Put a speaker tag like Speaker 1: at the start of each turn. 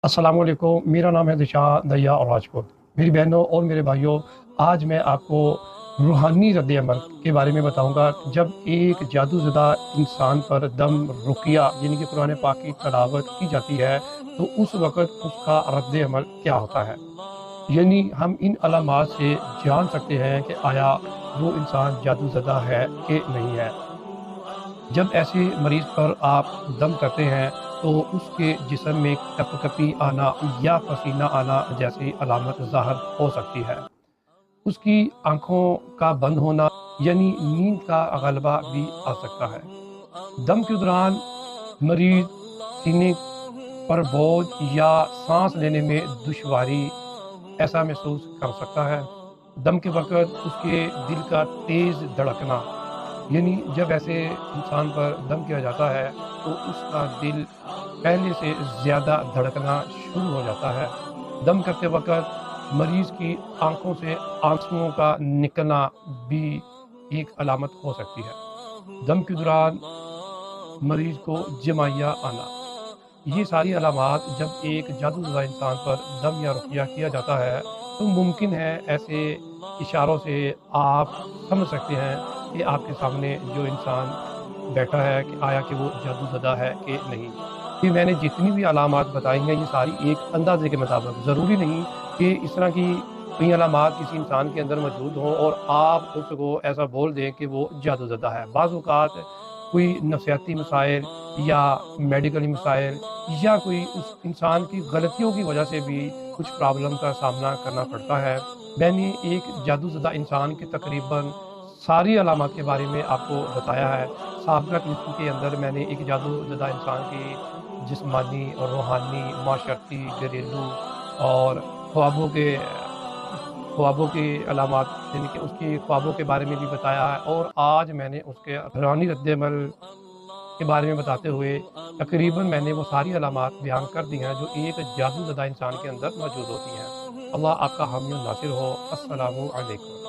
Speaker 1: अस्सलाम वालेकुम। मेरा नाम है दिशा दैया और राजपूत। मेरी बहनों और मेरे भाइयों, आज मैं आपको रूहानी रद्द-ए-अमल के बारे में बताऊँगा। जब एक जादूज़दा इंसान पर दम रुक़िया यानी कि कुरान पाक की तिलावत की जाती है, तो उस वक़्त उसका रद्द-ए-अमल क्या होता है। यानी हम इन अलामात से जान सकते हैं कि आया वो इंसान जादूज़दा है कि नहीं है। जब ऐसे मरीज़ पर आप दम करते हैं, तो उसके जिस्म में कँपकँपी आना या पसीना आना जैसी अलामत ज़ाहिर हो सकती है। उसकी आँखों का बंद होना यानी नींद का गलबा भी आ सकता है। दम के दौरान मरीज़ सीने पर बोझ या साँस लेने में दुश्वारी ऐसा महसूस कर सकता है। दम के वक़्त उसके दिल का तेज़ धड़कना यानी जब ऐसे इंसान पर दम किया जाता है, तो उसका दिल पहले से ज़्यादा धड़कना शुरू हो जाता है। दम करते वक़्त मरीज़ की आँखों से आँसुओं का निकलना भी एक अलामत हो सकती है। दम के दौरान मरीज़ को जमाइया आना, ये सारी अलामात जब एक जादूज़दा इंसान पर दम या रुक़िया किया जाता है, तो मुमकिन है ऐसे इशारों से आप समझ सकते हैं कि आपके सामने जो इंसान बैठा है कि आया कि वो जादूज़दा है कि नहीं। कि मैंने जितनी भी अलामात बताई हैं, ये सारी एक अंदाज़े के मुताबिक, ज़रूरी नहीं कि इस तरह की कई अलामात किसी इंसान के अंदर मौजूद हों और आप उसको ऐसा बोल दें कि वो जादूज़दा है। बाज़ औक़ात कोई नफ़सियाती मसाइल या मेडिकली मसाइल या कोई उस इंसान की गलतियों की वजह से भी कुछ प्रॉब्लम का सामना करना पड़ता है। मैंने एक जादूज़दा इंसान के तकरीबन सारी अलामात के बारे में आपको बताया है। साबिक़ा किस्म के अंदर मैंने एक जादूज़दा इंसान की जिस्मानी और रूहानी, माशरती, घरेलू और ख्वाबों के अलामात यानी कि उसके ख्वाबों के बारे में भी बताया है, और आज मैंने उसके रूहानी रद्द-ए-अमल के बारे में बताते हुए तकरीबन मैंने वो सारी अलामात बयान कर दी हैं जो एक जादूज़दा इंसान के अंदर मौजूद होती हैं। अल्लाह आपका हामी और नासिर हो। अस्सलामु अलैकुम।